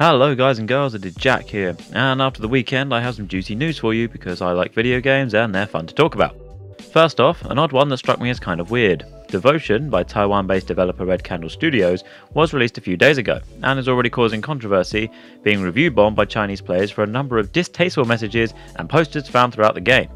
Hello guys and girls, it is Jack here, and after the weekend I have some juicy news for you because I like video games and they're fun to talk about. First off, an odd one that struck me as kind of weird. Devotion, by Taiwan-based developer Red Candle Studios, was released a few days ago, and is already causing controversy, being review bombed by Chinese players for a number of distasteful messages and posters found throughout the game.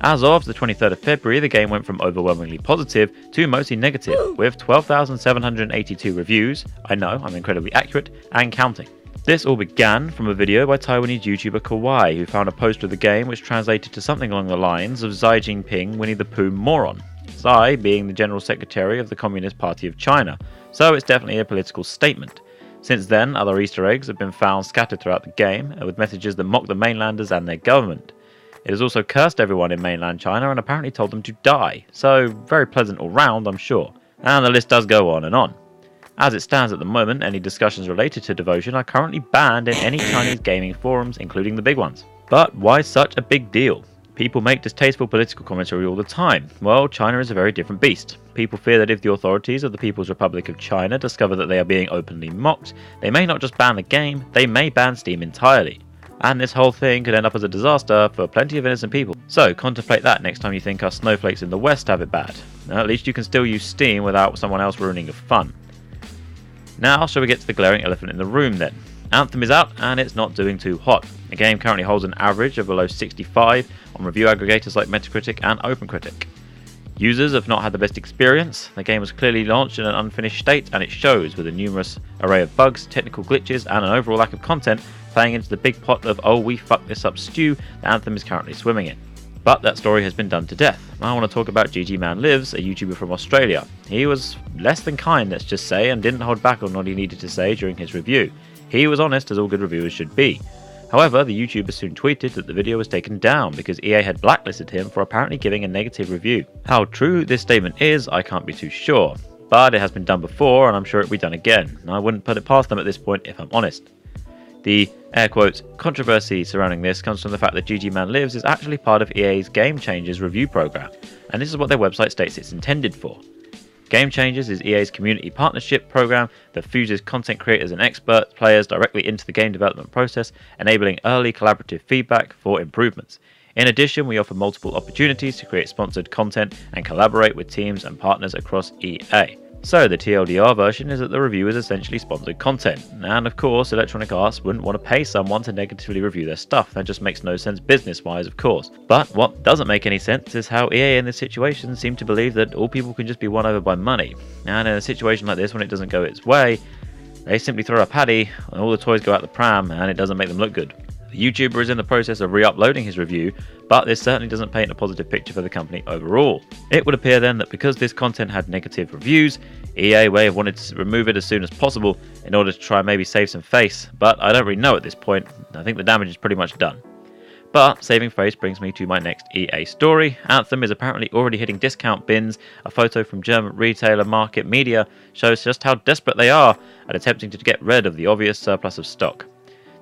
As of the 23rd of February, the game went from overwhelmingly positive to mostly negative, with 12,782 reviews, I know, I'm incredibly accurate, and counting. This all began from a video by Taiwanese YouTuber Kawaii, who found a poster of the game which translated to something along the lines of Xi Jinping Winnie the Pooh moron, Xi being the General Secretary of the Communist Party of China, so it's definitely a political statement. Since then, other Easter eggs have been found scattered throughout the game, with messages that mock the mainlanders and their government. It has also cursed everyone in mainland China and apparently told them to die, so very pleasant all round, I'm sure. And the list does go on and on. As it stands at the moment, any discussions related to Devotion are currently banned in any Chinese gaming forums, including the big ones. But why such a big deal? People make distasteful political commentary all the time. Well, China is a very different beast. People fear that if the authorities of the People's Republic of China discover that they are being openly mocked, they may not just ban the game, they may ban Steam entirely. And this whole thing could end up as a disaster for plenty of innocent people. So contemplate that next time you think us snowflakes in the West have it bad. Now, at least you can still use Steam without someone else ruining your fun. Now, shall we get to the glaring elephant in the room then? Anthem is out and it's not doing too hot. The game currently holds an average of below 65 on review aggregators like Metacritic and OpenCritic. Users have not had the best experience. The game was clearly launched in an unfinished state and it shows, with a numerous array of bugs, technical glitches and an overall lack of content playing into the big pot of "oh we fucked this up" stew that Anthem is currently swimming in. But that story has been done to death. I want to talk about GGNews, a YouTuber from Australia. He was less than kind, let's just say, and didn't hold back on what he needed to say during his review. He was honest, as all good reviewers should be. However, the YouTuber soon tweeted that the video was taken down because EA had blacklisted him for apparently giving a negative review. How true this statement is, I can't be too sure. But it has been done before, and I'm sure it will be done again. I wouldn't put it past them at this point if I'm honest. The air quotes controversy surrounding this comes from the fact that GGNews is actually part of EA's Game Changers review program, and this is what their website states it's intended for. Game Changers is EA's community partnership program that fuses content creators and expert players directly into the game development process, enabling early collaborative feedback for improvements. In addition, we offer multiple opportunities to create sponsored content and collaborate with teams and partners across EA. So the TLDR version is that the review is essentially sponsored content, and of course Electronic Arts wouldn't want to pay someone to negatively review their stuff. That just makes no sense business-wise, of course. But what doesn't make any sense is how EA in this situation seem to believe that all people can just be won over by money. And in a situation like this, when it doesn't go its way, they simply throw a paddy and all the toys go out the pram and it doesn't make them look good. The YouTuber is in the process of re-uploading his review, but this certainly doesn't paint a positive picture for the company overall. It would appear then that because this content had negative reviews, EA may have wanted to remove it as soon as possible in order to try and maybe save some face, but I don't really know at this point. I think the damage is pretty much done. But saving face brings me to my next EA story. Anthem is apparently already hitting discount bins. A photo from German retailer Market Media shows just how desperate they are at attempting to get rid of the obvious surplus of stock.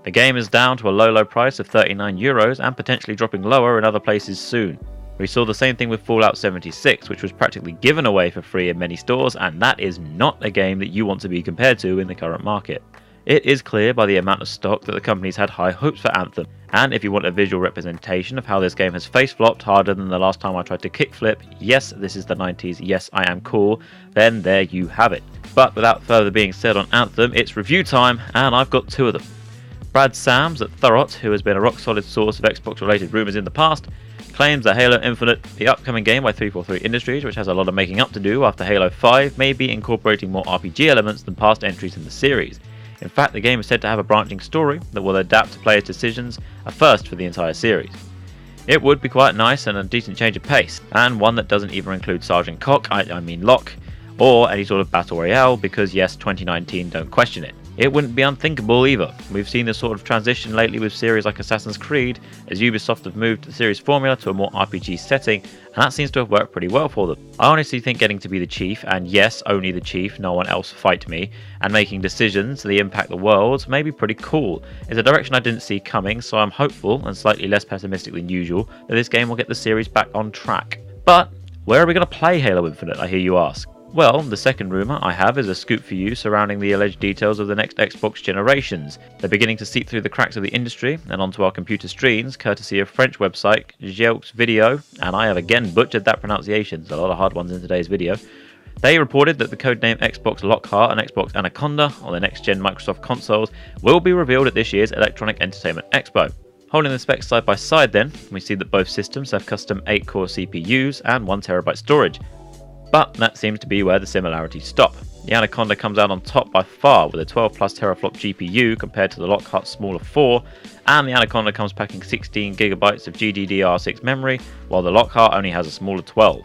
The game is down to a low price of €39 and potentially dropping lower in other places soon. We saw the same thing with Fallout 76, which was practically given away for free in many stores, and that is not a game that you want to be compared to in the current market. It is clear by the amount of stock that the companies had high hopes for Anthem, and if you want a visual representation of how this game has face flopped harder than the last time I tried to kickflip, yes, this is the 90s, yes, I am cool, then there you have it. But without further being said on Anthem, it's review time, and I've got two of them. Brad Sams at Thurrott, who has been a rock-solid source of Xbox-related rumours in the past, claims that Halo Infinite, the upcoming game by 343 Industries, which has a lot of making up to do after Halo 5, may be incorporating more RPG elements than past entries in the series. In fact, the game is said to have a branching story that will adapt to players' decisions, a first for the entire series. It would be quite nice and a decent change of pace, and one that doesn't even include Sergeant Cock, I mean Locke, or any sort of battle royale, because yes, 2019, don't question it. It wouldn't be unthinkable either. We've seen this sort of transition lately with series like Assassin's Creed, as Ubisoft have moved the series formula to a more RPG setting, and that seems to have worked pretty well for them. I honestly think getting to be the chief, and yes, only the chief, no one else fight me, and making decisions that impact the world may be pretty cool. It's a direction I didn't see coming, so I'm hopeful, and slightly less pessimistic than usual, that this game will get the series back on track. But where are we going to play Halo Infinite, I hear you ask? Well, the second rumour I have is a scoop for you surrounding the alleged details of the next Xbox generations. They're beginning to seep through the cracks of the industry and onto our computer screens, courtesy of French website GGNews, and I have again butchered that pronunciation, there's a lot of hard ones in today's video. They reported that the codename Xbox Lockhart and Xbox Anaconda on the next-gen Microsoft consoles will be revealed at this year's Electronic Entertainment Expo. Holding the specs side by side then, we see that both systems have custom 8-core CPUs and 1TB storage. But that seems to be where the similarities stop. The Anaconda comes out on top by far with a 12 plus teraflop GPU compared to the Lockhart's smaller 4, and the Anaconda comes packing 16GB of GDDR6 memory, while the Lockhart only has a smaller 12.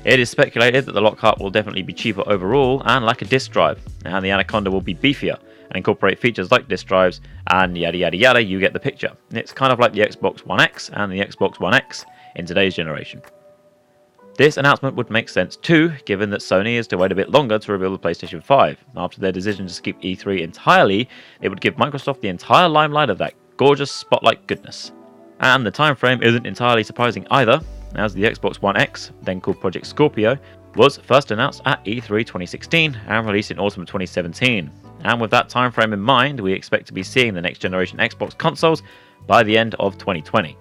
It is speculated that the Lockhart will definitely be cheaper overall and lack a disk drive, and the Anaconda will be beefier and incorporate features like disk drives and yada yada yada, you get the picture. It's kind of like the Xbox One X and the Xbox One X in today's generation. This announcement would make sense too, given that Sony is to wait a bit longer to reveal the PlayStation 5. After their decision to skip E3 entirely, it would give Microsoft the entire limelight of that gorgeous spotlight goodness. And the time frame isn't entirely surprising either, as the Xbox One X, then called Project Scorpio, was first announced at E3 2016 and released in autumn of 2017. And with that time frame in mind, we expect to be seeing the next generation Xbox consoles by the end of 2020.